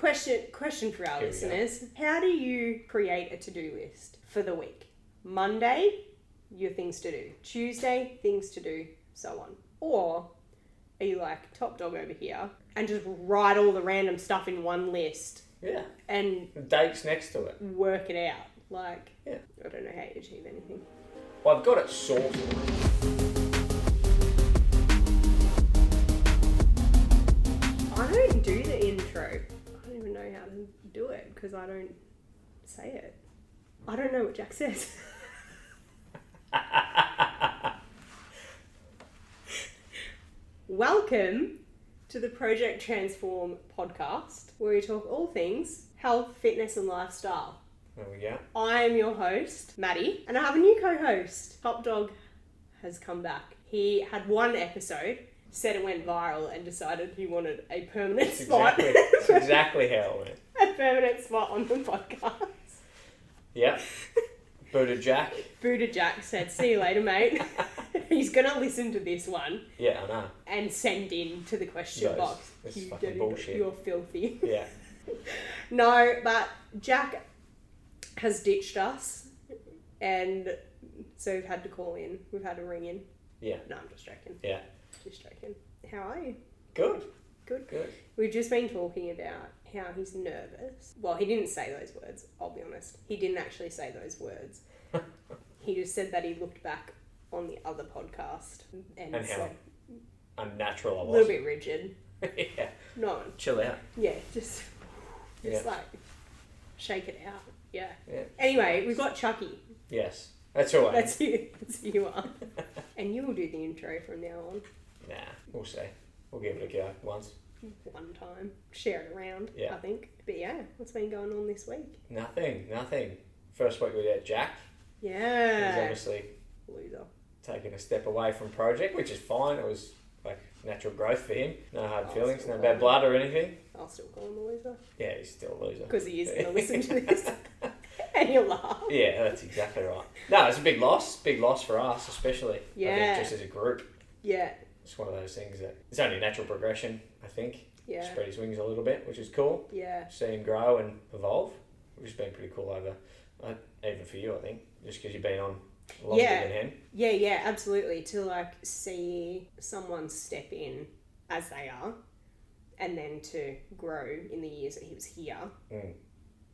Question for our listeners. How do you create a to-do list for the week? Monday, your things to do. Tuesday, things to do, so on. Or are you like top dog over here and just write all the random stuff in one list? Yeah. And dates next to it. Work it out. Like, yeah. I don't know how you achieve anything. Well, I've got it sorted. I don't do the intro. I don't even know how to do it because I don't say it. I don't know what Jack says. Welcome to the PRJCT Transform Podcast, where we talk all things health, fitness and lifestyle. There we go. I am your host, Maddy, and I have a new co-host. Top Dog has come back. He had one episode, said it went viral, and decided he wanted a permanent spot. That's exactly how it went. A permanent spot on the podcast. Yep. Buddha Jack said, see you later, mate. He's going to listen to this one. Yeah, I know. And send in to the question box. This is fucking bullshit. You're filthy. Yeah. No, but Jack has ditched us. And so we've had to call in. We've had to ring in. Yeah. No, I'm just joking. Yeah. Just joking. How are you? Good. Good. We've just been talking about how he's nervous. Well, he didn't say those words, I'll be honest. He didn't actually say those words. He just said that he looked back on the other podcast and said, how unnatural I was. A little bit rigid. Yeah. No. Chill out. Yeah, just like shake it out. Yeah. Yeah. Anyway, we've got Chucky. Yes. That's all right. That's who you are. And you will do the intro from now on. Nah, we'll see. We'll give it a go once. One time. Share it around, yeah. I think. But yeah, what's been going on this week? Nothing. First week we had Jack. Yeah. He's obviously loser. Taking a step away from project, which is fine. It was like natural growth for him. No hard feelings, no bad blood or anything. I'll still call him a loser. Yeah, he's still a loser. Because he is going to listen to this. And he'll laugh. Yeah, that's exactly right. No, it's a big loss. Big loss for us, especially. Yeah. I think just as a group. Yeah. It's one of those things that it's only a natural progression, I think. Yeah. Spread his wings a little bit, which is cool. Yeah. See him grow and evolve, which has been pretty cool over, even for you, I think, just because you've been on longer than him. Yeah, absolutely. To like see someone step in as they are, and then to grow in the years that he was here,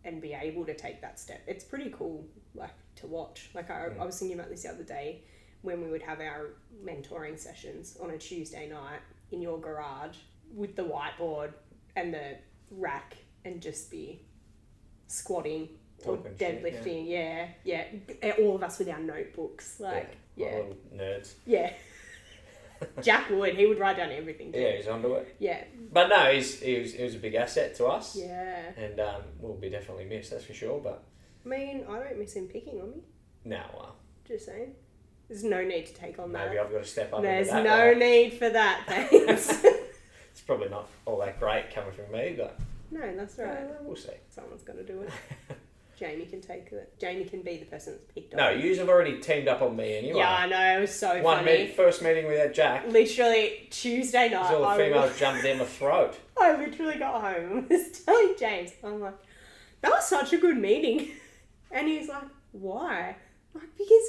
and be able to take that step. It's pretty cool, like to watch. Like I was thinking about this the other day when we would have our mentoring sessions on a Tuesday night in your garage with the whiteboard and the rack and just be squatting or deadlifting. Yeah. All of us with our notebooks. Like, little nerds. Yeah. Jack would. He would write down everything too. Yeah, he's onto it. Yeah. But no, he was a big asset to us. Yeah. And will be definitely missed, that's for sure. But I mean, I don't miss him picking on me. No, well. Just saying. There's no need to take on that. Maybe I've got to step up. There's into that no need for that, thanks. It's probably not all that great coming from me, but... No, that's right. We'll see. Someone's got to do it. Jamie can take it. Jamie can be the person that's picked on. No, you have already teamed up on me anyway. Yeah, I know. It was so funny. First meeting with that Jack. Literally, Tuesday night. All the females jumped down my throat. I literally got home and was telling James, I'm like, that was such a good meeting. And he's like, why? I'm like, because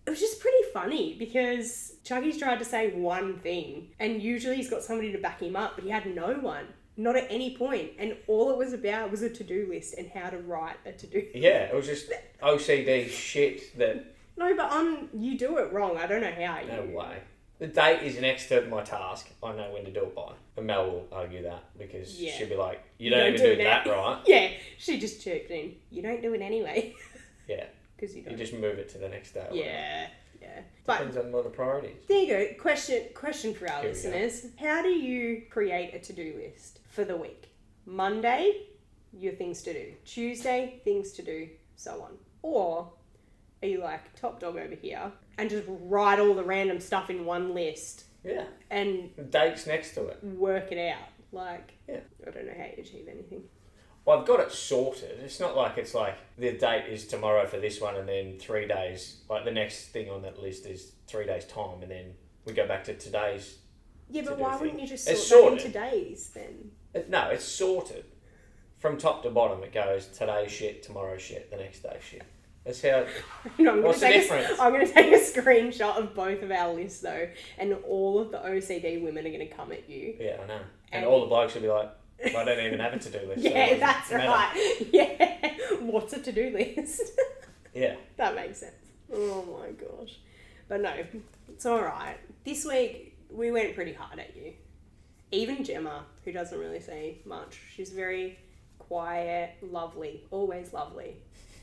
it was just pretty funny because Chucky's tried to say one thing and usually he's got somebody to back him up, but he had no one. Not at any point. And all it was about was a to-do list and how to write a to-do list. Yeah, it was just OCD shit that... No, but you do it wrong. I don't know how you... No way. The date is next to my task. I know when to do it by. But Mel will argue that because she'll be like, you don't even do that right. Yeah, she just chirped in. You don't do it anyway. Yeah. Because you don't. You just move it to the next day. Yeah. Depends on what the priorities. There you go. Question for our listeners. How do you create a to-do list for the week? Monday, your things to do. Tuesday, things to do, so on. Or are you like top dog over here and just write all the random stuff in one list? Yeah. And dates next to it. Work it out. Like, yeah. I don't know how you achieve anything. Well, I've got it sorted. It's not like it's like the date is tomorrow for this one and then 3 days. Like the next thing on that list is 3 days' time and then we go back to today's. Yeah, but why wouldn't you just sort that in today's then? No, it's sorted. from top to bottom, it goes today shit, tomorrow shit, the next day shit. That's how. What's the difference? I'm going to take a screenshot of both of our lists though, and all of the OCD women are going to come at you. Yeah, I know. And all the blokes will be like, I don't even have a to-do list. Yeah, so that's right. Yeah. What's a to-do list? Yeah. That makes sense. Oh my gosh. But no, it's all right. This week, we went pretty hard at you. Even Gemma, who doesn't really say much, she's very quiet, lovely, always lovely,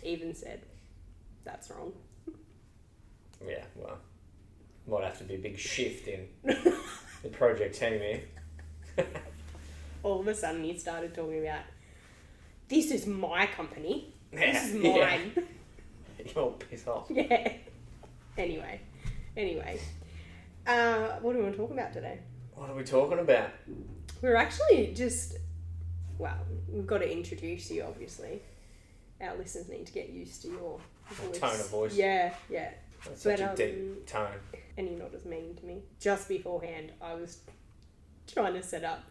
even said, that's wrong. Yeah, well, might have to be a big shift in the project team here. All of a sudden, you started talking about, this is my company. Yeah, This is mine. Yeah. You'll piss off. Yeah. Anyway. What do we want to talk about today? What are we talking about? We're actually we've got to introduce you, obviously. Our listeners need to get used to your voice. Tone of voice. Yeah. That's such a deep tone. And you're not as mean to me. Just beforehand, I was trying to set up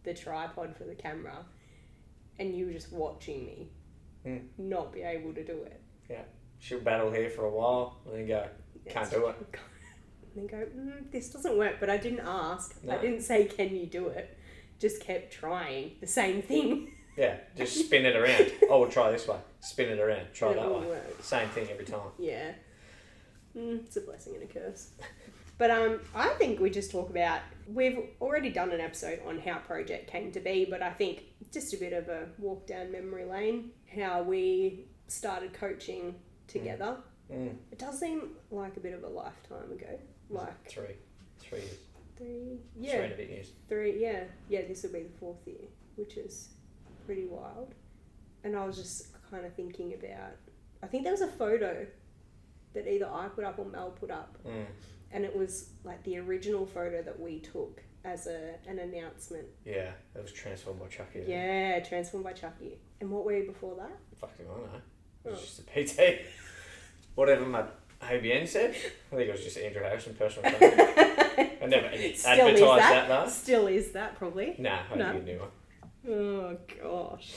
the tripod for the camera, and you were just watching me not be able to do it. Yeah. She'll battle here for a while, and then go, can't do it. And then go, this doesn't work, but I didn't ask. No. I didn't say, can you do it? Just kept trying the same thing. Yeah, just spin it around. Oh, we'll try this way. Spin it around. Try It that will way. work. Same thing every time. Yeah. It's a blessing and a curse. But I think we just talk about, we've already done an episode on how Project came to be, but I think just a bit of a walk down memory lane, how we started coaching together. It does seem like a bit of a lifetime ago. Like 3 years. 3, 3 and a bit years. 3, yeah. Yeah, this will be the 4th year, which is pretty wild. And I was just kind of thinking about, I think there was a photo that either I put up or Mel put up. And it was like the original photo that we took as an announcement. Yeah, that was Transform by Chucky. Yeah, Transform by Chucky. And what were you before that? Fucking I don't know. It was just a PT. Whatever my ABN said. I think it was just Andrew Harrison, personal trainer. I never advertised that though. Still is that, probably. Nah, I need a new one. Oh, gosh.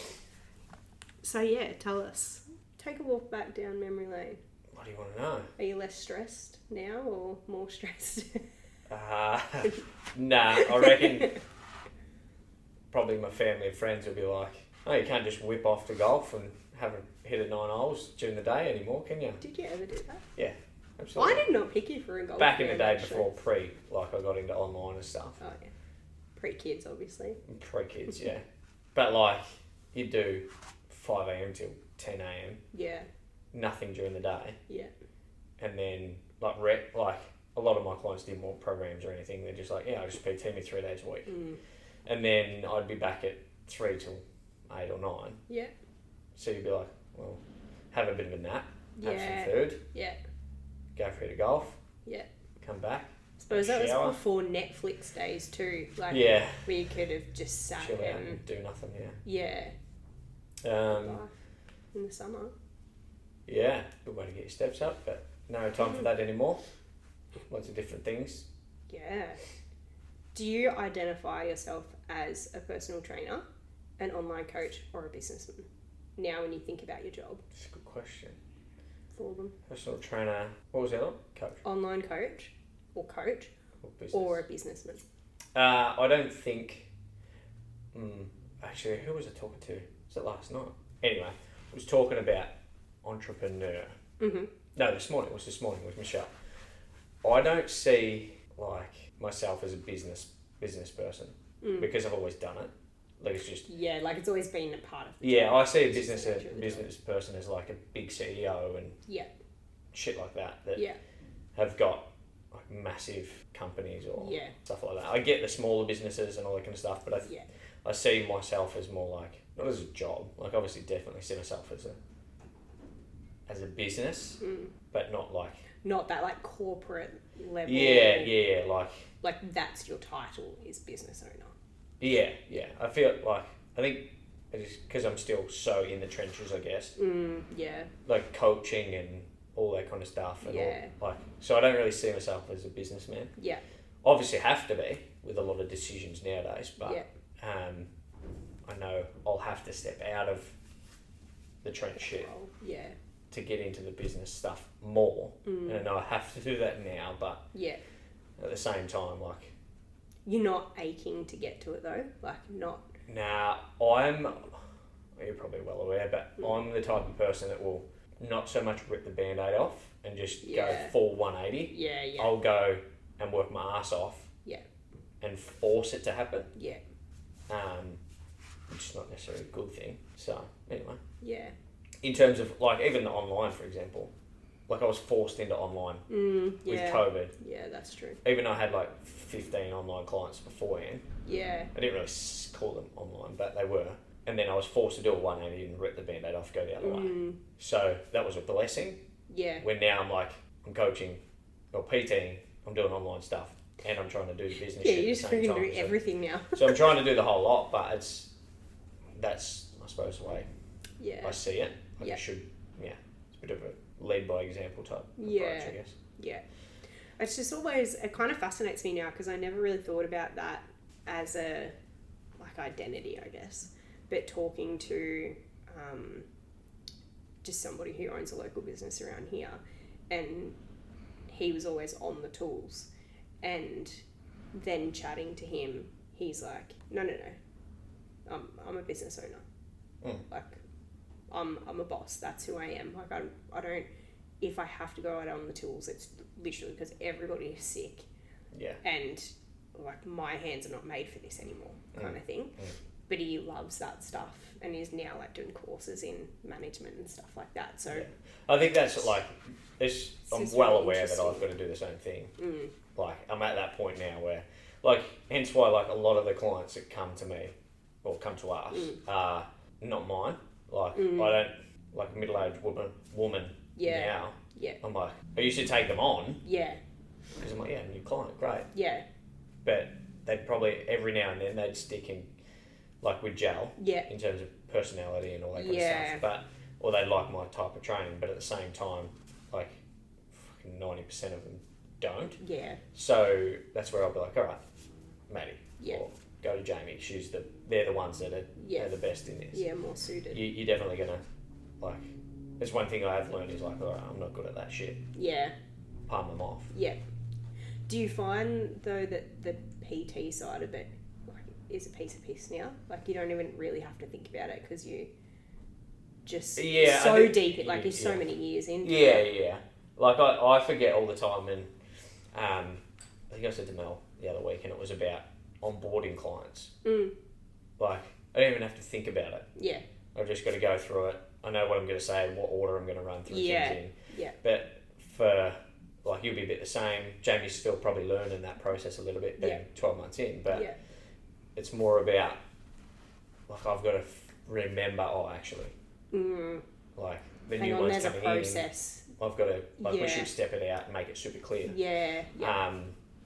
So, yeah, tell us. Take a walk back down memory lane. What do you want to know? Are you less stressed now or more stressed? Nah, I reckon probably my family and friends will be like, oh, you can't just whip off to golf and have a hit at 9 holes during the day anymore, can you? Did you ever do that? Yeah, absolutely. I did not pick you for a golf. Back in the day actually. before I got into online and stuff. Oh, yeah. Pre-kids, obviously. Pre-kids, yeah. But like, you do 5 a.m. till 10 a.m. Yeah. Nothing during the day. Yeah. And then, like a lot of my clients didn't want programs or anything. They're just like, yeah, I'll just PT me 3 days a week. And then I'd be back at 3 till 8 or 9. Yeah. So you'd be like, well, have a bit of a nap, have Yeah. some food, Yeah. go for a bit of golf, Yeah. come back. I suppose that shower. was before Netflix days too. Like, Yeah. where you could have just sat Chill out and and do nothing, yeah. yeah. Life in the summer. Yeah, good way to get your steps up, but no time for that anymore. Lots of different things. Yeah. Do you identify yourself as a personal trainer, an online coach, or a businessman? Now when you think about your job. That's a good question. For them. Personal trainer. What was the other one? Coach. Online coach, or Business. or a businessman. I don't think... actually, who was I talking to? Was it last night? Anyway, I was talking about entrepreneur. Mm-hmm. No, this morning with Michelle. I don't see like myself as a business person because I've always done it. Like it's just like it's always been a part of the yeah. job. I see a It's just the nature of the business person as like a big CEO and shit like that have got like massive companies or stuff like that. I get the smaller businesses and all that kind of stuff, but I see myself as more like not as a job. Like obviously, definitely see myself as a business, but not like not that like corporate level. Yeah, like that's your title is business owner. Yeah. I feel like I think it's because I'm still so in the trenches, I guess. Like coaching and all that kind of stuff, and all, like so I don't really see myself as a businessman. Yeah. Obviously, have to be with a lot of decisions nowadays, but I know I'll have to step out of the trench shit to get into the business stuff more. And I know I have to do that now, but at the same time, like... You're not aching to get to it though? Like, not... Nah, you're probably well aware, but I'm the type of person that will not so much rip the Band-Aid off and just go full 180. Yeah. I'll go and work my ass off. Yeah. And force it to happen. Yeah. Which is not necessarily a good thing. So, anyway. Yeah. In terms of, like, even the online, for example, like I was forced into online with COVID. Yeah, that's true. Even though I had like 15 online clients beforehand. Yeah. I didn't really call them online, but they were. And then I was forced to do a 180 and rip the Band-Aid off, go the other way. So that was a blessing. Yeah. When now I'm coaching or PTing, I'm doing online stuff, and I'm trying to do the business shit you're at the same just time. do everything now. So I'm trying to do the whole lot, but that's I suppose the way I see it. Like I should, it's a bit of a lead by example type approach, I guess. Yeah. It's just always, it kind of fascinates me now because I never really thought about that as a, like, identity, I guess. But talking to just somebody who owns a local business around here, and he was always on the tools, and then chatting to him, he's like, no, I'm a business owner. Like, I'm a boss. That's who I am. Like, I don't, if I have to go out on the tools, it's literally because everybody is sick. Yeah. And, like, my hands are not made for this anymore, kind of thing. But he loves that stuff, and he's now, like, doing courses in management and stuff like that. So I think that's, like, I'm well aware that I've got to do the same thing. Like, I'm at that point now where, like, hence why, like, a lot of the clients that come to me or come to us are not mine. Like, I don't, like, a middle-aged woman now. Yeah. I'm like, I used to take them on. Yeah. Because I'm like, new client, great. Yeah. But they'd probably, every now and then, they'd stick in, like, with gel. Yeah. In terms of personality and all that kind of stuff. Or they'd like my type of training, but at the same time, like, fucking 90% of them don't. Yeah. So that's where I'll be like, all right, Maddy. Yeah. Or go to Jamie. They're the ones that are the best in this. Yeah, more suited. You're definitely going to, like, there's one thing I have learned is, like, all right, I'm not good at that shit. Yeah. Palm them off. Yeah. Do you find, though, that the PT side of it, like, is a piece of piss now? Like, you don't even really have to think about it because you just so deep, like, you're so many years into it. Yeah. Like, I forget all the time, and I think I said to Mel the other week, and it was about onboarding clients. Like, I don't even have to think about it. Yeah. I've just got to go through it. I know what I'm going to say, what order I'm going to run through things in. Yeah. But for, like, you'll be a bit the same. Jamie's still probably learning that process a little bit, being 12 months in. But it's more about, like, I've got to remember, like, the new one's coming in. I've got to, like, we should step it out and make it super clear. Yeah.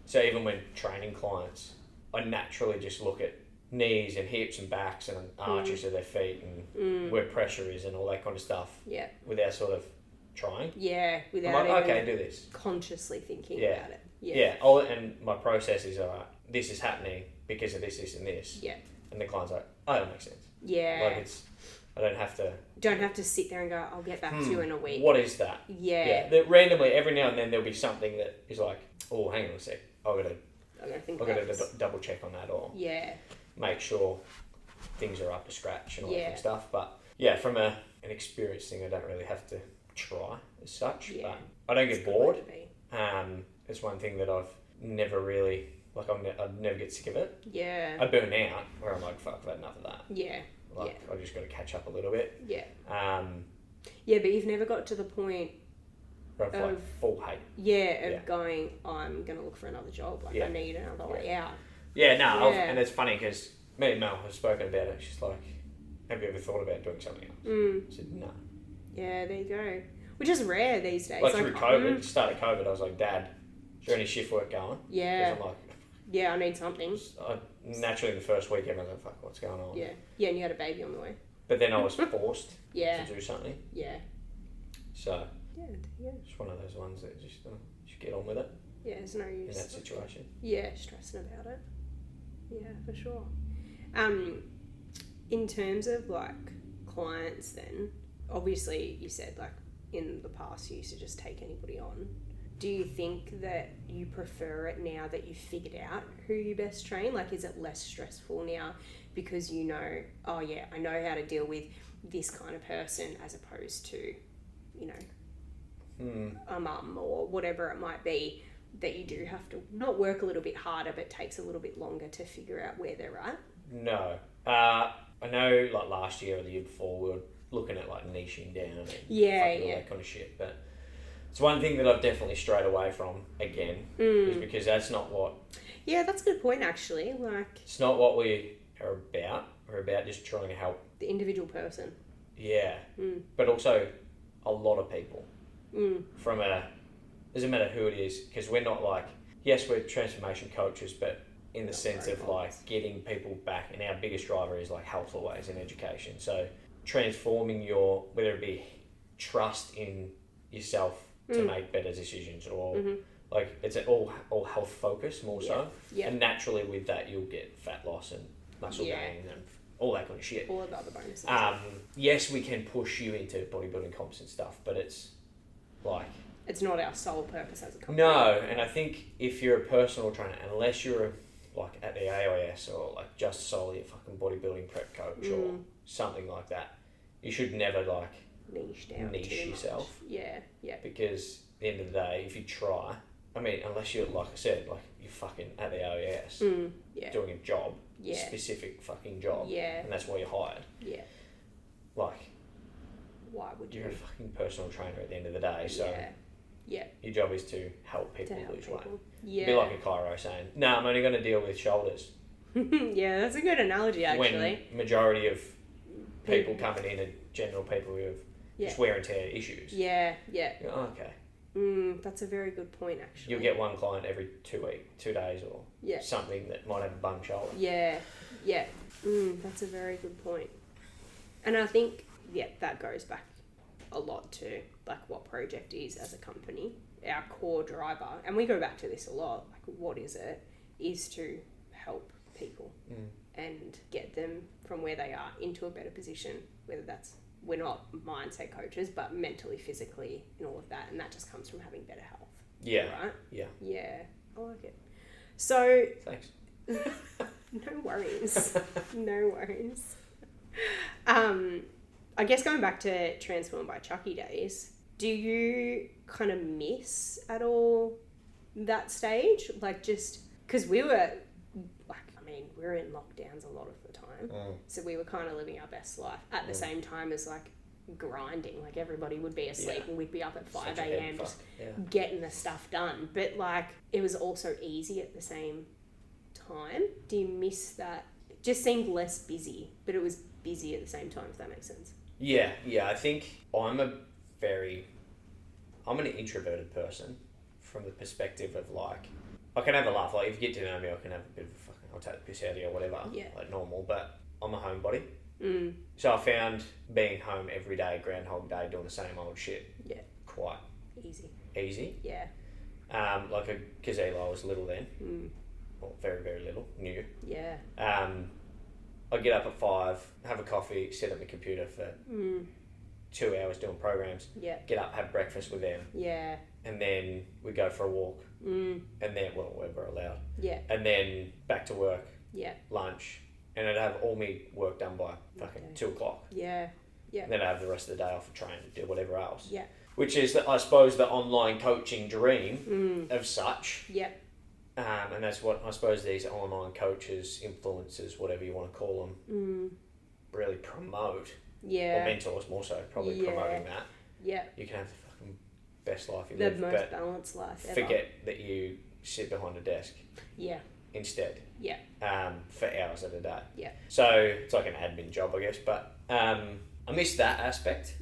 So even when training clients, I naturally just look at knees and hips and backs and arches of their feet and where pressure is and all that kind of stuff. Yeah. Without sort of trying. Yeah. Without I'm like, okay, do this. Consciously thinking about it. Yeah. And my process is, all right, this is happening because of this, and this. Yeah. And the client's like, oh, that makes sense. Yeah. Like, I don't have to sit there and go, I'll get back to you in a week. What is that? Yeah. Randomly, every now and then, there'll be something that is like, oh, hang on a sec. I've got to double check on that, or make sure things are up to scratch and all that kind of stuff. But from an experience thing, I don't really have to try as such. But I don't get bored. It's one thing that I've never really, like, I'd never get sick of it. Yeah. I burn out where I'm like, fuck, I've had enough of that. Yeah. Like, I just got to catch up a little bit. Yeah. But you've never got to the point of like full hate. Going, I'm going to look for another job. Like, I need another way out. Yeah, no, and it's funny because me and Mel have spoken about it. She's like, have you ever thought about doing something else? I said, no. Yeah, there you go. Which is rare these days. Like, through COVID, start of COVID, I was like, Dad, is there any shift work going? Yeah. Because I'm like, I need something. Naturally, the first week, everyone's like, fuck, what's going on? Yeah. Yeah, and you had a baby on the way. But then I was forced to do something. Yeah. So, it's one of those ones that just get on with it. Yeah, there's no use. In that situation. Yeah, stressing about it. Yeah, for sure. In terms of like clients then, obviously you said like in the past you used to just take anybody on. Do you think that you prefer it now that you've figured out who you best train? Like, is it less stressful now because you know, oh yeah, I know how to deal with this kind of person as opposed to, you know, a mum or whatever it might be, that you do have to not work a little bit harder but takes a little bit longer to figure out where they're at? No. I know like last year or the year before we were looking at like niching down and all that kind of shit, but it's one thing that I've definitely strayed away from again is because that's not what... Yeah, that's a good point actually. Like, it's not what we are about. We're about just trying to help... the individual person. Yeah. But also a lot of people. From a... doesn't matter who it is, because we're not like... Yes, we're transformation coaches, but in the sense of like getting people back, and our biggest driver is like health always and education. So transforming your... whether it be trust in yourself to make better decisions, or like it's all health focused more so. Yeah. And naturally with that you'll get fat loss and muscle gain and all that kind of shit. All of the other bonuses. Yes, we can push you into bodybuilding comps and stuff, but it's like... it's not our sole purpose as a company. No, and I think if you're a personal trainer, unless you're like at the AIS or like just solely a fucking bodybuilding prep coach or something like that, you should never like niche yourself. Yeah. Because at the end of the day, if you try, I mean, unless you're, like I said, like you're fucking at the AIS doing a job, specific fucking job, and that's why you're hired. Yeah. Like, why would you? You're a fucking personal trainer at the end of the day, so your job is to help people lose weight. Yeah. Be like a chiro saying, "No, I'm only going to deal with shoulders." Yeah, that's a good analogy actually. When majority of people coming in are general people who have just wear and tear issues. Yeah. Oh, okay. That's a very good point actually. You'll get one client every 2 days or something that might have a bum shoulder. Yeah. That's a very good point. And I think that goes back a lot to like what Project is as a company. Our core driver, and we go back to this a lot, like what is it, is to help people and get them from where they are into a better position, whether that's, we're not mindset coaches, but mentally, physically, and all of that, and that just comes from having better health. Yeah. Right? Yeah. I like it. So... thanks. No worries. No worries. I guess going back to Transform by Chucky days, do you kind of miss at all that stage? Like just... because we were... we were in lockdowns a lot of the time. So we were kind of living our best life at the same time as like grinding. Like everybody would be asleep and we'd be up at 5 a.m. just getting the stuff done. But like it was also easy at the same time. Do you miss that? It just seemed less busy, but it was busy at the same time, if that makes sense. Yeah. I think I'm an introverted person from the perspective of like, I can have a laugh. Like if you get to know me, I can have a bit of a fucking, I'll take the piss out of you or whatever, like normal, but I'm a homebody. So I found being home every day, Groundhog Day, doing the same old shit, quite easy. Yeah. Like a gazelle, I was little then, well, very, very little, new. Yeah. I get up at 5, have a coffee, sit at my computer for 2 hours doing programs. Yeah. Get up, have breakfast with them. Yeah. And then we go for a walk. And then, well, we're allowed. Yeah. And then back to work. Yeah. Lunch. And I'd have all my work done by fucking 2 o'clock. Yeah. Yeah. And then I have the rest of the day off for training, do whatever else. Yeah. Which is, I suppose, the online coaching dream of such. Yeah. And that's what I suppose these online coaches, influencers, whatever you want to call them, really promote. Yeah. Or mentors more so, probably promoting that. Yeah. You can have the fucking best life you live. The most balanced life ever. Forget that you sit behind a desk. Yeah. Instead. Yeah. For hours at a day. Yeah. So it's like an admin job, I guess. But I miss that aspect.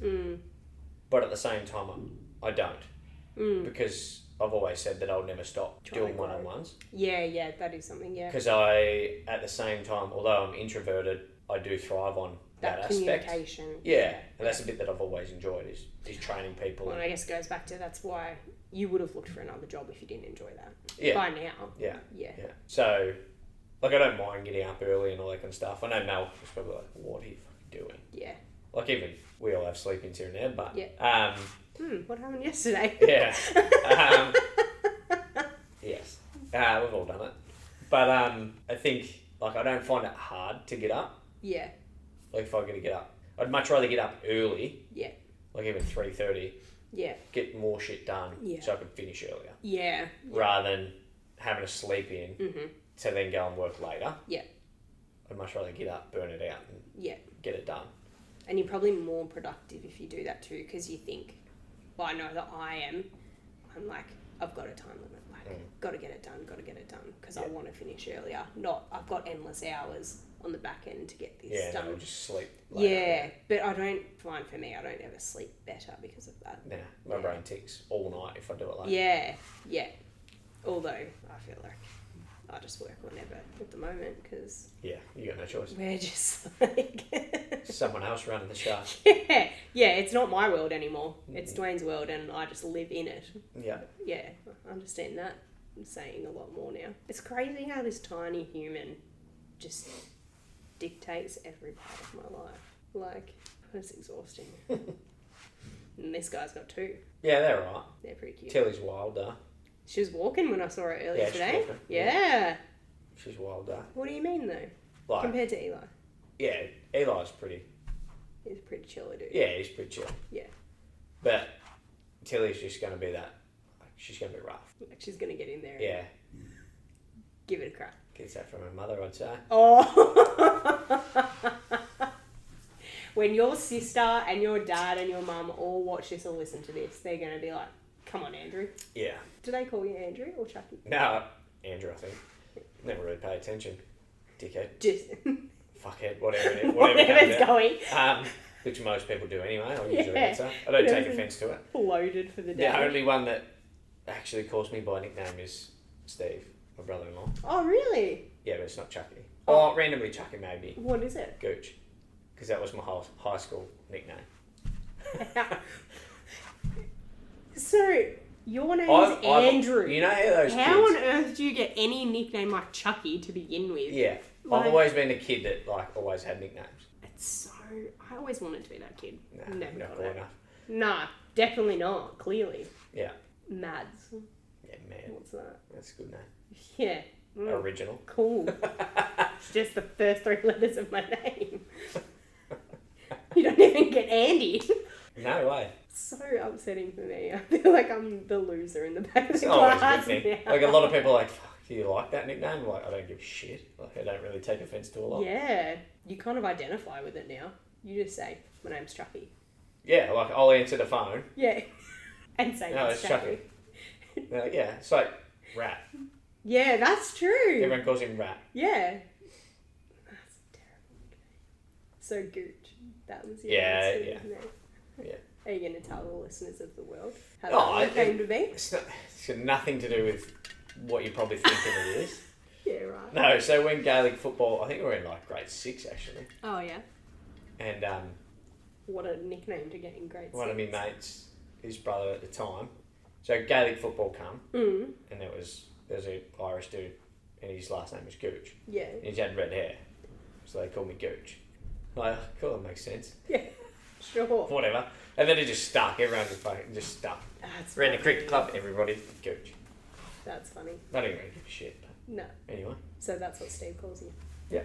But at the same time, I don't. Because I've always said that I'll never stop doing one-on-ones. Yeah, that is something, Because at the same time, although I'm introverted, I do thrive on that aspect. Communication. Yeah, and that's a bit that I've always enjoyed is training people. Well, and I guess it goes back to that's why you would have looked for another job if you didn't enjoy that. Yeah. By now. Yeah. So Like, I don't mind getting up early and all that kind of stuff. I know Mel was probably like, what are you fucking doing? Yeah. Like, even we all have sleep-ins here and there, but... Yeah. What happened yesterday? Yeah. Yes. We've all done it. But I think, like, I don't find it hard to get up. Yeah. Like, if I got to get up, I'd much rather get up early. Yeah. Like, even 3:30. Yeah. Get more shit done so I can finish earlier. Yeah. Rather than having a sleep in to then go and work later. Yeah. I'd much rather get up, burn it out, and get it done. And you're probably more productive if you do that too, because you think, well, I know that I'm like, I've got a time limit. Like, got to get it done, because I want to finish earlier. Not, I've got endless hours on the back end to get this done. Yeah, no, just sleep later. Yeah, but I don't find, for me, I don't ever sleep better because of that. Nah, my brain ticks all night if I do it like that. Yeah. Although, I feel like I just work whenever at the moment, because... Yeah, you got no choice. We're just like... Someone else running the show. Yeah, it's not my world anymore. It's Dwayne's world, and I just live in it. Yeah. Yeah, I understand that. I'm saying a lot more now. It's crazy how this tiny human just dictates every part of my life. Like, it's exhausting. And this guy's got 2. Yeah, they're right. They're pretty cute. Tilly's wild, though. She was walking when I saw her earlier today. Walking. Yeah. She's wild, though. What do you mean, though? Like, compared to Eli? Yeah, Eli's pretty... He's a pretty chiller dude. Yeah, he's pretty chill. Yeah. But Tilly's just going to be that... Like, she's going to be rough. Like, she's going to get in there and Yeah. give it a crack. Gets that from her mother, I'd say. Oh! When your sister and your dad and your mum all watch this or listen to this, they're going to be like, come on, Andrew. Yeah. Do they call you Andrew or Chucky? No, Andrew, I think. Never really pay attention. Dickhead. Just... Fuckhead, whatever Whatever's going. Which most people do anyway, I'll usually answer. I don't take offence to it. Loaded for the day. The only one that actually calls me by nickname is Steve, my brother-in-law. Oh, really? Yeah, but it's not Chucky. Oh, randomly Chucky maybe. What is it? Gooch. Because that was my high school nickname. So, your name's Andrew. You know those How kids... on earth do you get any nickname like Chucky to begin with? Yeah. Like, I've always been a kid that, like, always had nicknames. It's so... I always wanted to be that kid. Nah, Never not got cool it. enough. Nah, definitely not. Clearly. Yeah. Mads. Yeah, man. What's that? That's a good name. Yeah. Original. Cool. It's just the first 3 letters of my name. You don't even get Andy. No way. So upsetting for me. I feel like I'm the loser in the back of the always a class good thing. now. Like, a lot of people are like, fuck, do you like that nickname? Like, I don't give a shit. Like, I don't really take offence to a lot. Yeah. You kind of identify with it now. You just say, my name's Chucky. Yeah, like, I'll answer the phone. Yeah. And say, No, it's Chucky. They're like, yeah, it's like Rat. Yeah, that's true. Everyone calls him Rat. Yeah. That's a terrible nickname. So Gooch. That was your name. Yeah. Are you going to tell the listeners of the world how that came to be? It's got nothing to do with what you're probably thinking it is. Yeah, right. No, so when Gaelic football, I think we were in like grade 6 actually. Oh, yeah. And what a nickname to get in grade 6. One of my mates, his brother at the time, so Gaelic football come, and there's an Irish dude, and his last name was Gooch. Yeah. And he's had red hair, so they call me Gooch. Like, cool, that makes sense. Yeah, sure. Whatever. And then it just stuck. Everyone just stuck. That's Ran the funny. cricket club, everybody, Gooch. That's funny. I didn't really give a shit. But No. anyway. So that's what Steve calls you. Yeah.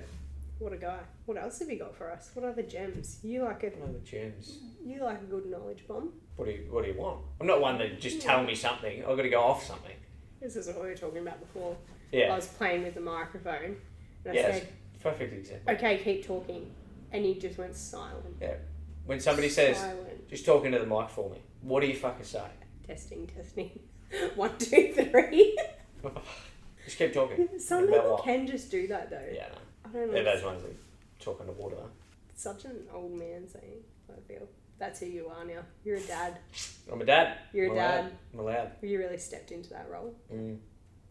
What a guy. What else have you got for us? What other gems? You like a gems. You like a good knowledge bomb? What do you want? I'm not one that just tell me something. I've got to go off something. This is what we were talking about before. Yeah. I was playing with the microphone and I Yeah, said, perfect example. okay, keep talking. And he just went silent. Yeah. When somebody says, Silent. just talk into the mic for me, what do you fucking say? Testing. 1, 2, 3. Just keep talking. Some About people what? can just do that though. Yeah, no. I don't know. They're those ones that talk underwater though. It's such an old man saying, I feel. That's who you are now. You're a dad. I'm a dad. You're a dad. I'm allowed. You really stepped into that role. Mm.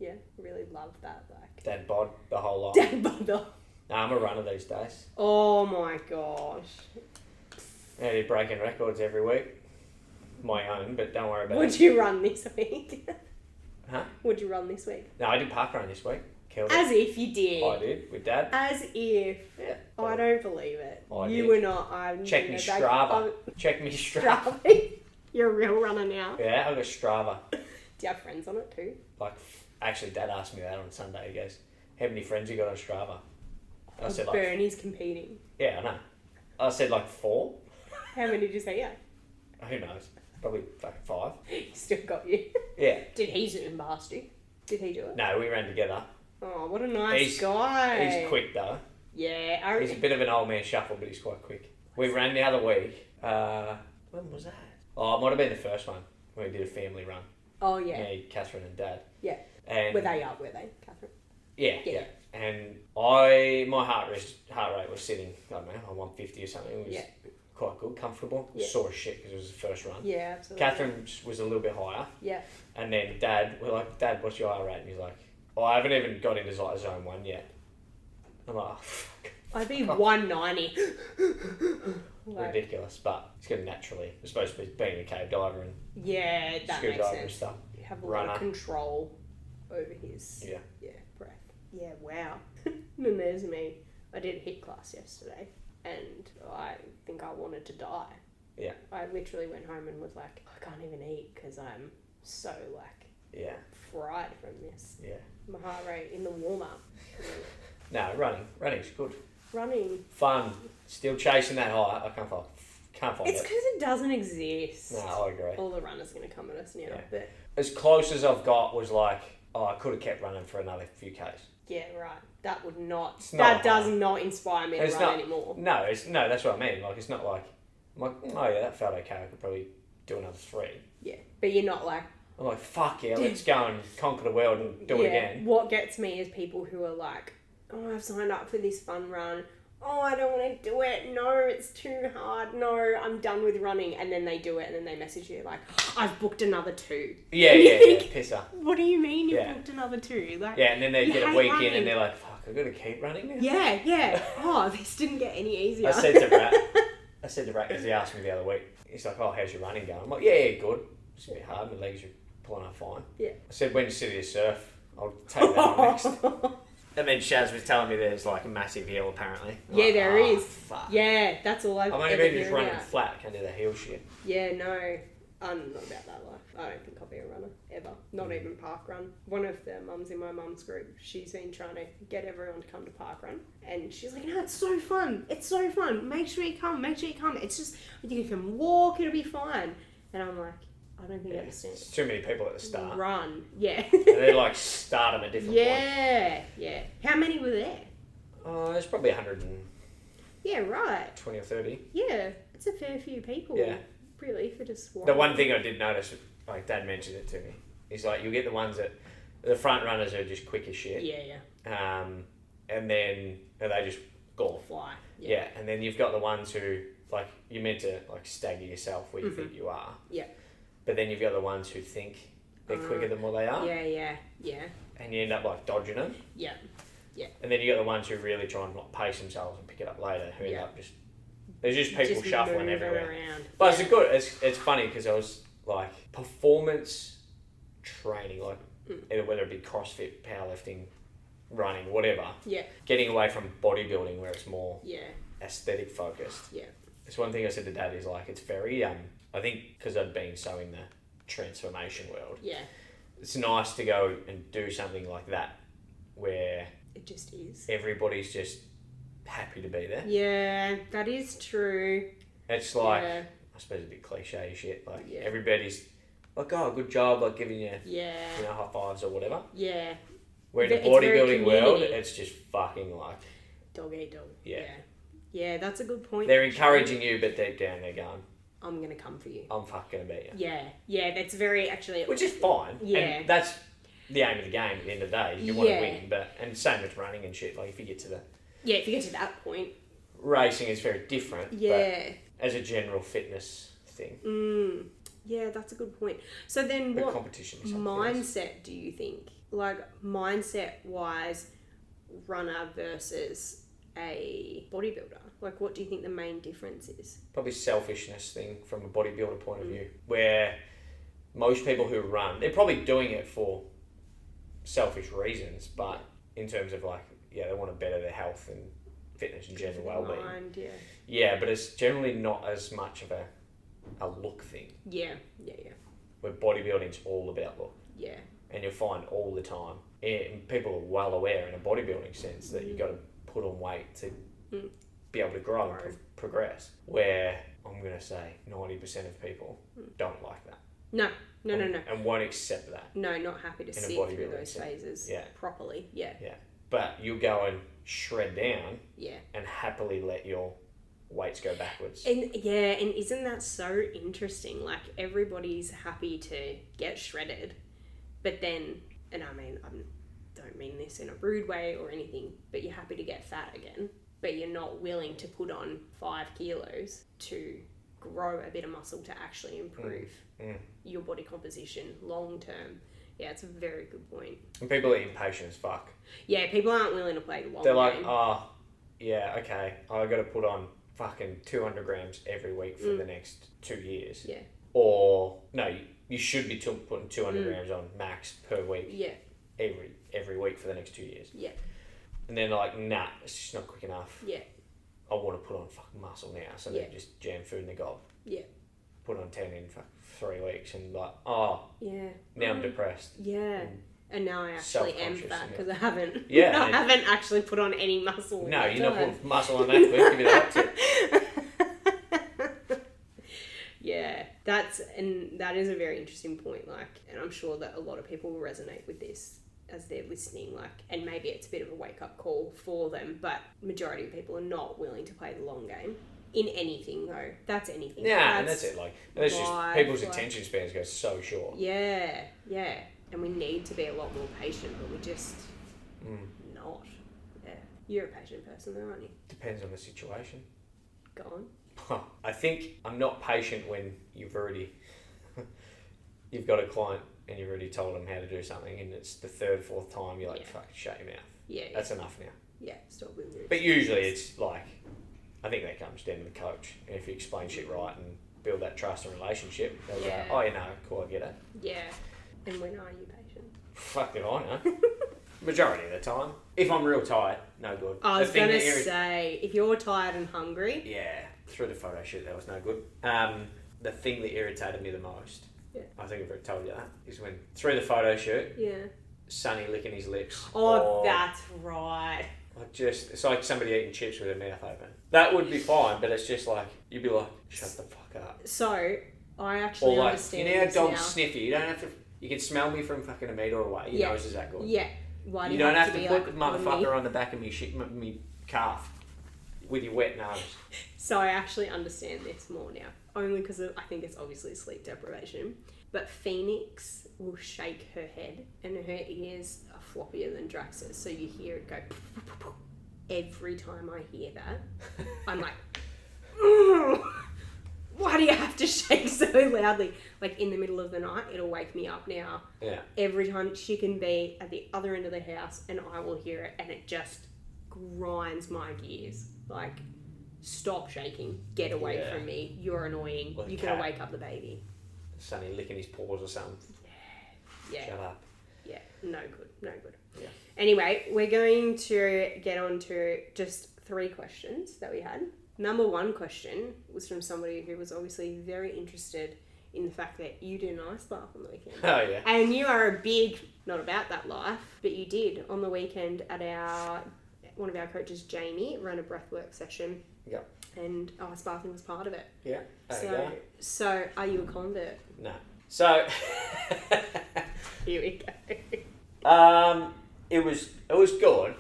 Yeah, really love that. Like Dad bod the whole lot. Dad bod. I'm a runner these days. Oh my gosh. Only breaking records every week. My own, but don't worry about it. Would you run this week? Huh? Would you run this week? No, I did parkrun this week. Killed As it. if you did. I did, with Dad. As if. Yeah. I don't believe it. I You did. were not. Check me Strava. Check me Strava. Strava. You're a real runner now. Yeah, I've got Strava. Do you have friends on it too? Like, actually, Dad asked me that on Sunday. He goes, how many friends you got on Strava? I said, like... Bernie's competing. Yeah, I know. I said, like, 4. How many did you say? Yeah. Who knows? Probably fucking 5. He still got you. Yeah. Did he zoom past you? Did he do it? No, we ran together. Oh, what a nice guy. He's quick, though. Yeah. He's a bit of an old man shuffle, but he's quite quick. We ran the other week. When was that? Oh, it might have been the first one when we did a family run. Oh, yeah. Me, Catherine and Dad. Yeah. And were they up, Catherine? Yeah. And my heart rate was sitting, I don't know, on 150 or something. It was quite good, comfortable. Yeah. Sore as shit because it was the first run. Yeah, absolutely. Catherine was a little bit higher. Yeah. And then Dad, we're like, Dad, what's your heart rate? And he's like, oh, I haven't even got into like zone 1 yet. I'm like, oh, fuck. I'd be 190. Ridiculous, but it's going to naturally. It's supposed to be being a cave diver and that makes screwdriver sense. and stuff. You have a lot of control over his breath. Yeah, wow. And there's me. I did HIIT class yesterday and I think I wanted to die. Yeah. I literally went home and was like, I can't even eat because I'm so fried from this. Yeah. My heart rate in the warm-up. No, running's good. Running. Fun. Still chasing that high. I can't find It's it. because it doesn't exist. No, I agree. All the runners are going to come at us now. Yeah. But as close as I've got was like, I could have kept running for another few Ks. yeah, right. That would not. It's not That does not inspire me to run anymore. No, that's what I mean. Like, it's not like, I'm like, oh yeah, that felt okay. I could probably do another 3. Yeah, but you're not like. I'm like, fuck yeah, let's go and conquer the world and do it again. What gets me is people who are like, oh, I've signed up for this fun run. Oh, I don't want to do it. No, it's too hard. No, I'm done with running. And then they do it and then they message you like, I've booked another 2. Yeah, pisser. What do you mean you booked another 2? Like, yeah, and then they get a week running. in and they're like, fuck, I've got to keep running now. Yeah. Oh, this didn't get any easier. I said to Rat, because he asked me the other week, he's like, oh, how's your running going? I'm like, yeah, good. It's a bit hard. My legs are pulling up fine. Yeah. I said, when you City of Surf, I'll take that on next. And then Shaz was telling me there's like a massive hill apparently. Yeah, like, there is. Fuck. Yeah, that's all I've only been just running flat, can't do the hill shit. Yeah, no. I'm not about that life. I don't think I'll be a runner, ever. Not even park run. One of the mums in my mum's group, she's been trying to get everyone to come to park run. And she's like, no, it's so fun. It's so fun. Make sure you come. It's just, you can walk, it'll be fine. And I'm like, I don't think I understand. It's too many people at the start. Run, yeah. And they like start them at different points. Yeah. How many were there? There's probably 120 Yeah, right. or 30. Yeah, it's a fair few people. Yeah. Really, for just one. The one thing I did notice, like Dad mentioned it to me, is like you'll get the ones that, the front runners are just quick as shit. Yeah. And then they just go. Fly. Yeah, and then you've got the ones who, like, you're meant to like stagger yourself where you think you are. Yeah. But then you've got the ones who think they're quicker than what they are. Yeah. And you end up like dodging them. Yeah. And then you got the ones who really try and like pace themselves and pick it up later, who end up just, there's just people shuffling everywhere. Around. But it's funny because I was like, performance training, like either whether it be CrossFit, powerlifting, running, whatever. Yeah. Getting away from bodybuilding where it's more aesthetic focused. Yeah. It's one thing I said to Dad is like, it's very, I think because I've been so in the transformation world. Yeah. It's nice to go and do something like that where it just is. Everybody's just happy to be there. Yeah, that is true. It's like, I suppose a bit cliche shit. Like everybody's like, oh, good job, like giving you, you know, high fives or whatever. Yeah. Where in the bodybuilding world, it's just fucking like dog eat dog. Yeah. Yeah, that's a good point. They're encouraging you, but deep down they're going, I'm going to come for you. I'm fucking going to beat you. Yeah, that's very, actually... Which is fine. Yeah. And that's the aim of the game at the end of the day. You want to win, and same with running and shit. Like, if you get to the... Yeah, if you get to that point. Racing is very different. Yeah. But as a general fitness thing. Yeah, that's a good point. So then what competition mindset do you think? Like, mindset-wise, runner versus a bodybuilder? Like, what do you think the main difference is? Probably selfishness thing from a bodybuilder point of view, where most people who run, they're probably doing it for selfish reasons, but in terms of like, they want to better their health and fitness and general well-being. Yeah. Yeah, but it's generally not as much of a look thing. Yeah. Where bodybuilding's all about look. Yeah. And you'll find all the time, and people are well aware in a bodybuilding sense that you've got to put on weight to be able to grow and progress. Where I'm going to say 90% of people don't like that. No. And won't accept that. No, not happy to sit through those phases properly. Yeah. But you'll go and shred down and happily let your weights go backwards. And isn't that so interesting? Like, everybody's happy to get shredded, but then, and I mean, I don't mean this in a rude way or anything, but you're happy to get fat again, but you're not willing to put on 5 kilos to grow a bit of muscle to actually improve your body composition long term. Yeah, it's a very good point. And people are impatient as fuck. Yeah, people aren't willing to play the long game. They're like, okay, I got to put on fucking 200 grams every week for the next 2 years. Yeah. Or, no, you should be putting 200 grams on max per week. Yeah. Every week for the next 2 years. Yeah. And then like, nah, it's just not quick enough. Yeah. I want to put on fucking muscle now. So they just jam food in the gob. Yeah. Put on 10 in 3 weeks and like, now I'm depressed. Yeah. And now I actually am fat because I haven't. Yeah. I haven't actually put on any muscle. No, you're not putting muscle on that week. Give me that tip. Yeah, that is a very interesting point. Like, and I'm sure that a lot of people will resonate with this as they're listening. Like, and maybe it's a bit of a wake up call for them, but majority of people are not willing to play the long game. In anything though, that's anything. Yeah, and that's it. Like, that's just people's attention spans go so short. Yeah, and we need to be a lot more patient, but we're just not. Yeah, you're a patient person, though, aren't you? Depends on the situation. Go on. I think I'm not patient when you've got a client and you've already told them how to do something, and it's the 3rd, 4th time you're like, fucking shut your mouth. Yeah, that's enough now. Yeah, stop with it. But usually it's like, I think that comes down to the coach. And if you explain shit right and build that trust and relationship, they'll go, cool, I get it. Yeah. And when are you patient? Fuck it, I know. Majority of the time. If I'm real tired, no good. I was going to say, if you're tired and hungry... Yeah, through the photo shoot, that was no good. The thing that irritated me the most, I think I've already told you that, is when, through the photo shoot, Sonny licking his lips. Oh, that's right. It's like somebody eating chips with their mouth open. That would be fine, but it's just like, you'd be like, shut the fuck up. So, I actually understand you know how dogs sniff you? You don't have to... You can smell me from fucking a metre away. Your nose is that good. Yeah. Why do you don't have to put the motherfucker on the back of me calf with your wet nose. So I actually understand this more now. Only because I think it's obviously sleep deprivation. But Phoenix will shake her head and her ears are floppier than Drax's. So you hear it go... Every time I hear that, I'm like... Why do you have to shake so loudly? Like, in the middle of the night, it'll wake me up now. Yeah. Every time she can be at the other end of the house and I will hear it and it just grinds my gears. Like, stop shaking. Get away from me. You're annoying. You're going to wake up the baby. Sonny licking his paws or something. Yeah. Shut up. Yeah. No good. Yeah. Anyway, we're going to get on to just 3 questions that we had. Number 1 question was from somebody who was obviously very interested in the fact that you did an ice bath on the weekend. Oh, yeah. And you are a big, not about that life, but you did on the weekend at one of our coaches, Jamie, ran a breathwork session. Yeah. And ice bathing was part of it. Yeah. So are you a convert? No. So... Here we go. It was good.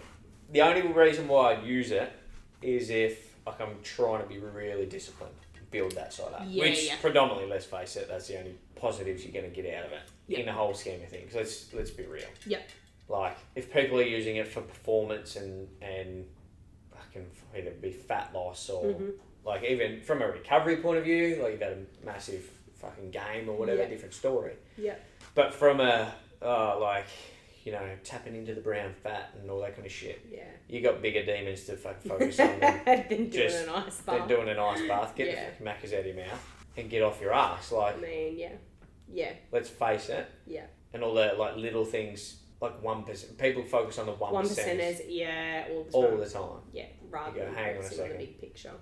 The only reason why I use it is if I'm trying to be really disciplined, build that side up. Which predominantly, let's face it, that's the only positives you're going to get out of it in the whole scheme of things. Let's be real. Yep. Like, if people are using it for performance and fucking either be fat loss or like even from a recovery point of view, like you've had a massive fucking game or whatever, different story. Yeah. But from a tapping into the brown fat and all that kind of shit. Yeah. You got bigger demons to focus on than doing an ice bath. Get the fucking macas out of your mouth and get off your ass. Like, I mean, yeah. Let's face it. Yeah. And all the like little things, like 1%. People focus on the 1%. 1%ers, yeah, all the time. Yeah, rather than focusing on the big picture.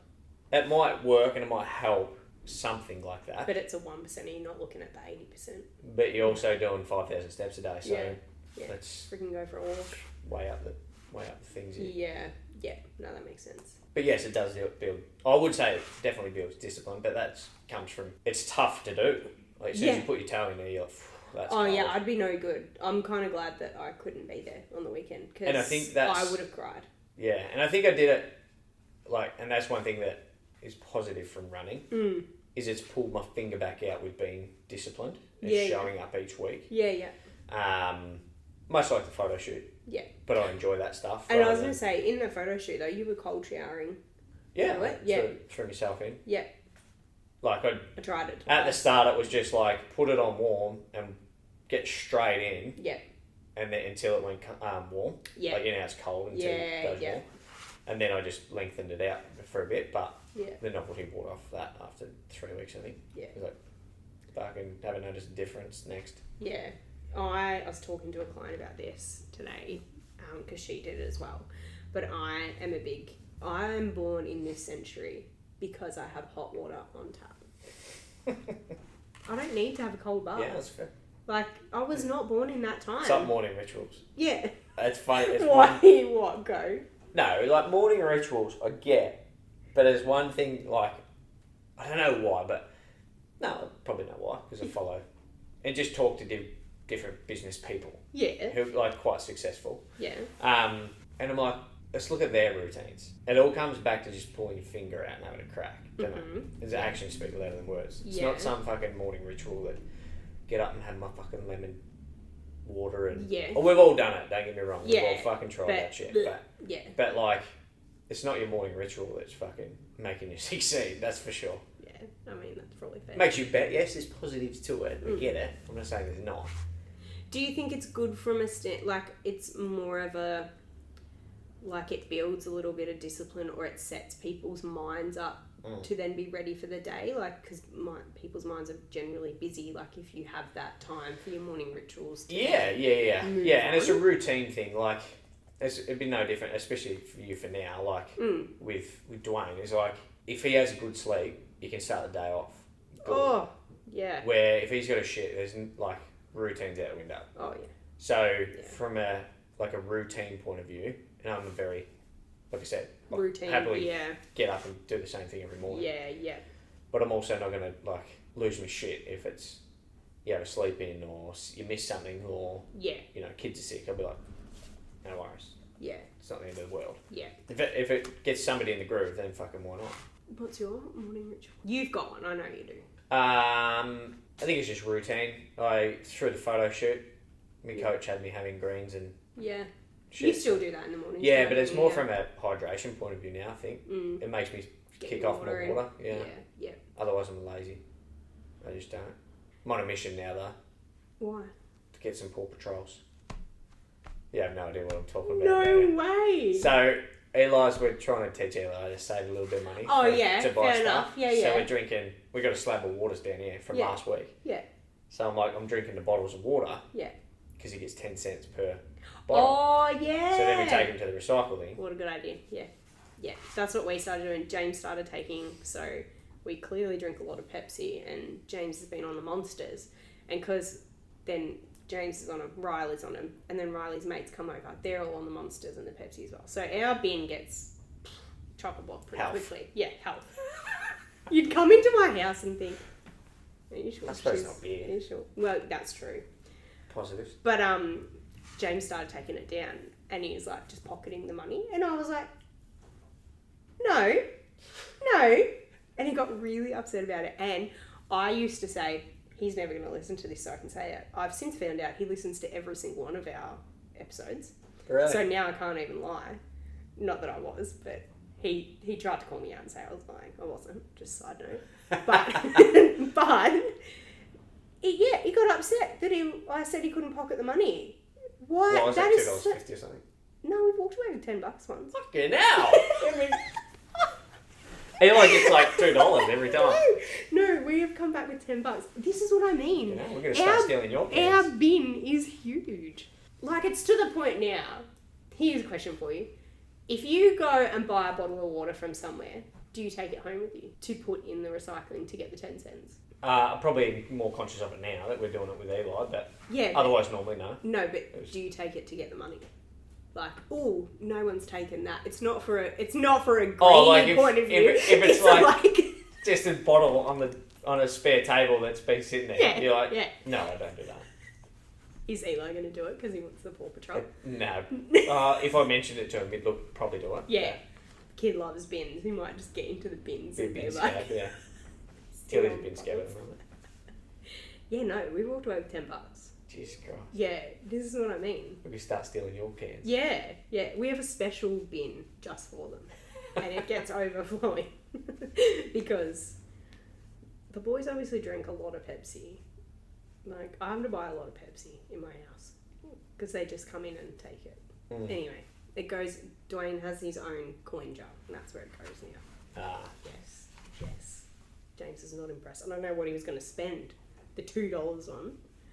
It might work and it might help something like that. But it's a 1%, and you're not looking at the 80%. But you're also doing 5,000 steps a day, so let's freaking go for a walk. Way up the things here. Yeah, no, that makes sense. But yes, it does build. I would say it definitely builds discipline, but that comes from. It's tough to do. Like as soon as you put your toe in there, you're like, that's. Oh yeah, I'd be no good. I'm kind of glad that I couldn't be there on the weekend because and I think I would have cried. Yeah, and I think I did it. And that's one thing that is positive from running. Is it's pulled my finger back out with being disciplined and showing up each week. Yeah. Much like the photo shoot. Yeah. But I enjoy that stuff. And I was going to say, in the photo shoot though, you were cold showering. Yeah. Threw myself in. Yeah. Like I tried it. At the start, it was just like put it on warm and get straight in. Yeah. And then until it went warm. Yeah. Like it's cold until it goes warm. And then I just lengthened it out for a bit, but the novelty wore off that after 3 weeks, I think. Yeah. It was like, fucking haven't noticed a difference next. Yeah. I was talking to a client about this today, because she did it as well. But I'm born in this century because I have hot water on tap. I don't need to have a cold bath. Yeah, that's fair. Like, I was not born in that time. Some morning rituals. Yeah. It's funny. What, go? No, like morning rituals I get, but there's one thing, like, I don't know why, but no, I probably know why, because I follow and just talk to different business people. Yeah. Who are like quite successful. Yeah. And I'm like, let's look at their routines. It all comes back to just pulling your finger out and having a crack, don't it? There's actions speak louder than words. It's not some fucking morning ritual that get up and have my fucking lemon water and we've all done it, don't get me wrong. We've all fucking tried that shit. But like, it's not your morning ritual that's fucking making you succeed, that's for sure. Yeah, I mean, that's probably fair. Makes you bet, yes, there's positives to it. I get it. I'm not saying there's not. Do you think it's good from like, it's more of a, like it builds a little bit of discipline, or it sets people's minds up to then be ready for the day? Like, because people's minds are generally busy. Like, if you have that time for your morning rituals. Yeah. And it's a routine thing. Like, it'd be no different, especially for you for now. Like, with Dwayne, it's like, if he has a good sleep, you can start the day off good. Oh, yeah. Where if he's got a shit, there's like routines out the window. Oh, yeah. So, from a routine point of view, and I'm a very, like I said, routine, happily get up and do the same thing every morning. Yeah. But I'm also not going to like lose my shit if it's you have a sleep in or you miss something or kids are sick. I'll be like, no worries. Yeah. It's not the end of the world. Yeah. If it gets somebody in the groove, then fucking why not? What's your morning ritual? You've got one, I know you do. I think it's just routine. Through the photo shoot, my coach had me having greens and shit. You still do that in the morning. Yeah, but it's more from a hydration point of view now, I think. It makes me kick off more water. Yeah. Otherwise I'm lazy. I just don't. I'm on a mission now though. Why? To get some Paw Patrols. You have no idea what I'm talking about. No way! So we're trying to teach Eli to save a little bit of money. Oh to buy fair stuff. Enough. Yeah. So we're drinking, we got a slab of waters down here from last week. Yeah. So I'm drinking the bottles of water. Yeah. Because he gets 10 cents per bottle. Oh, yeah. So then we take him to the recycling. What a good idea. Yeah. Yeah. That's what we started doing. James started taking, so we clearly drink a lot of Pepsi, and James has been on the Monsters. And because then James is on them, Riley's on them, and then Riley's mates come over. They're all on the Monsters and the Pepsi as well. So our bin gets chock-a-block pretty quickly. Yeah, health. You'd come into my house and think, are you sure? I suppose it's not beer. Are you sure? Well, that's true. Positives. But James started taking it down, and he was like just pocketing the money, and I was like, no, and he got really upset about it. And I used to say, he's never going to listen to this, so I can say it. I've since found out he listens to every single one of our episodes. Really? So now I can't even lie. Not that I was, but he tried to call me out and say I was lying. I wasn't, just side note. But he got upset that I said he couldn't pocket the money. What? Well, was that $2.50 or something? No, we walked away with $10 once. Fucking hell! Eli gets like $2 every time. No, we have come back with $10. This is what I mean. We're going to start stealing your pants. Our bin is huge. Like, it's to the point now. Here's a question for you. If you go and buy a bottle of water from somewhere, do you take it home with you to put in the recycling to get the 10 cents? I'm probably more conscious of it now that we're doing it with Eli, but yeah, otherwise normally no. No, but do you take it to get the money? Like, oh, no one's taken that. It's not for a green point of view. If it's like just a bottle on a spare table that's been sitting there, you're like, no, I don't do that. Is Eli going to do it because he wants the Paw Patrol? No. If I mentioned it to him, he'd probably do it. Yeah. Kid loves bins. He might just get into the bins and be like... Scab, yeah. Tilly's a bin scab at the moment. Yeah, no, we walked away with $10. Jesus Christ. Yeah, this is what I mean. We start stealing your cans. Yeah. We have a special bin just for them. And it gets overflowing. Because the boys obviously drink a lot of Pepsi. Like, I have to buy a lot of Pepsi in my house. Because they just come in and take it. Anyway, it goes... Dwayne has his own coin jar. And that's where it goes now. Yes. James is not impressed. I don't know what he was going to spend the $2 on.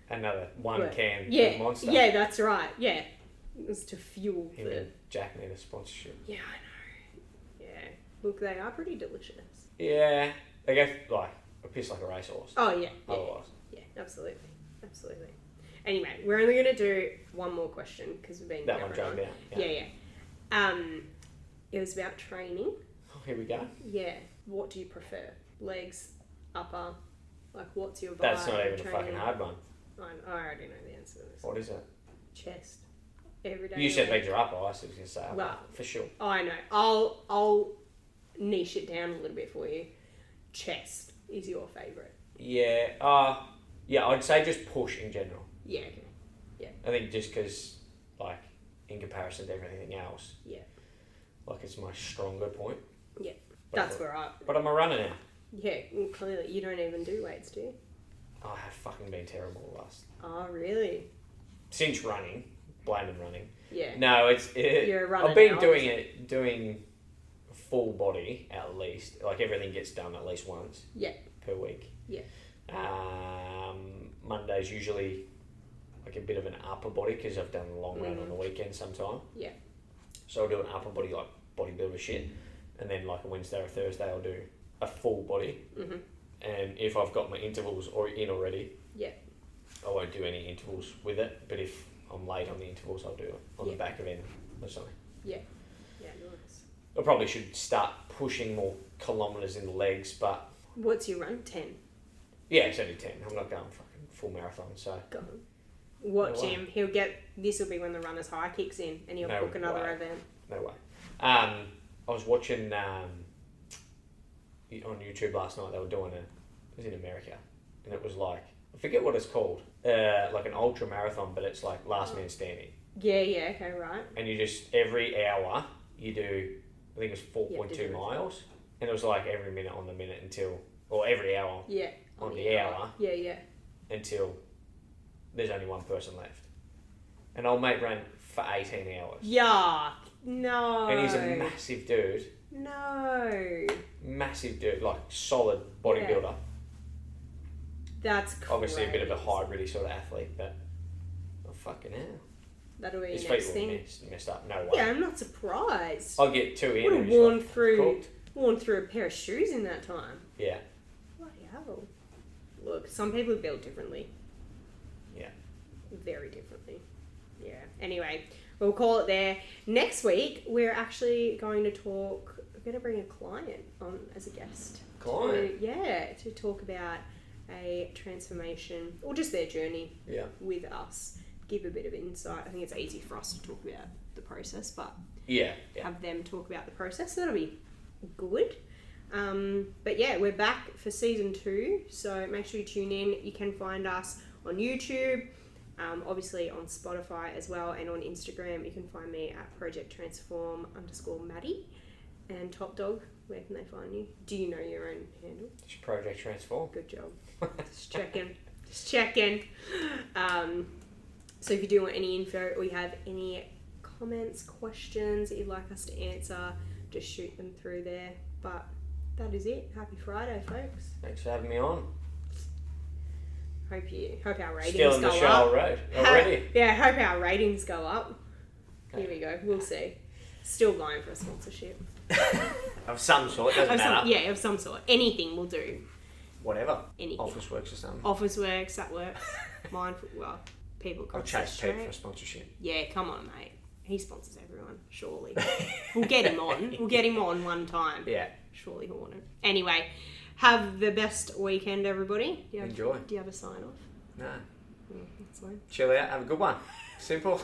Another can of Monster. Yeah, that's right. Yeah. It was to fuel him and Jack need a sponsorship. Yeah, I know. Yeah. Look, they are pretty delicious. Yeah. They go like a piss like a racehorse. Oh, yeah. Otherwise. Yeah, absolutely. Anyway, we're only going to do one more question because we've been... That one dragged out. Yeah. It was about training. Oh, here we go. Yeah. What do you prefer? Legs, upper? Like, what's your vibe? That's not even a fucking hard one. I already know the answer to this. What is it? Chest. Every day. You said legs are upper. I was going to say upper. Well, for sure. I know. I'll niche it down a little bit for you. Chest is your favourite. Yeah. Yeah, I'd say just push in general. Yeah, okay. Yeah. I think just because, like, in comparison to everything else. Yeah. Like, it's my stronger point. Yeah. That's where I... But I'm a runner now. Yeah, clearly. You don't even do weights, do you? I have fucking been terrible last... Oh, really? Since running. Blaming running. Yeah. No, You're a runner I've been now, doing full body at least. Like, everything gets done at least once. Yeah. Per week. Yeah. Monday's usually like a bit of an upper body because I've done a long run on the weekend sometime. Yeah. So I'll do an upper body, like bodybuilder shit. And then like a Wednesday or Thursday I'll do a full body. Mm-hmm. And if I've got my intervals in already, I won't do any intervals with it. But if I'm late on the intervals, I'll do it on the back of end or something. Yeah. Yeah, nice. I probably should start pushing more kilometres in the legs, but... What's your run? 10? Yeah, it's only 10. I'm not going fucking full marathon, so... Go on. Watch him. He'll get... This will be when the runner's high kicks in and he'll book another event. No way. I was watching on YouTube last night. They were doing it was in America, and it was like, I forget what it's called, like an ultra marathon, but it's like last man standing. Yeah, okay, right. And you just, every hour, you do, I think it was 4.2 miles, and it was like every minute on the minute until, or every hour on the hour. Yeah. Until there's only one person left. And old mate ran for 18 hours. Yeah. No. And he's a massive dude. No. Massive dude, like solid bodybuilder. Yeah. That's crazy. Obviously a bit of a hybrid sort of athlete, but fucking hell. That'll be his your next feet thing. Messed up, no way. Yeah, I'm not surprised. I'll get 2 in. Would have worn through a pair of shoes in that time. Yeah. Bloody hell. Look, some people are built differently. Yeah. Very differently. Yeah. Anyway, we'll call it there. Next week, we're actually going to talk... We're going to bring a client on as a guest. Client? To talk about a transformation, or just their journey with us. Give a bit of insight. I think it's easy for us to talk about the process, but have them talk about the process. So that'll be good. But yeah, we're back for season 2, so make sure you tune in. You can find us on YouTube, obviously on Spotify as well, and on Instagram. You can find me at Project Transform _Maddy. And Top Dog, where can they find you? Do you know your own handle? It's Project Transform. Good job. Just checking. So if you do want any info or you have any comments, questions that you'd like us to answer, just shoot them through there. But that is it. Happy Friday, folks. Thanks for having me on. Hope our ratings Still in the go show up. already. Hope our ratings go up. Okay. Here we go. We'll see. Still going for a sponsorship. Of some sort, doesn't matter. Of some sort. Anything will do. Whatever. Anything. Officeworks or something. Officeworks, that works. People I'll chase Pete for a sponsorship. Yeah, come on, mate. He sponsors everyone, surely. We'll get him on. We'll get him on one time. Yeah. Surely he'll want it. Anyway, have the best weekend, everybody. Enjoy. Do you have a sign off? No. That's fine. Chill out. Have a good one. Simple.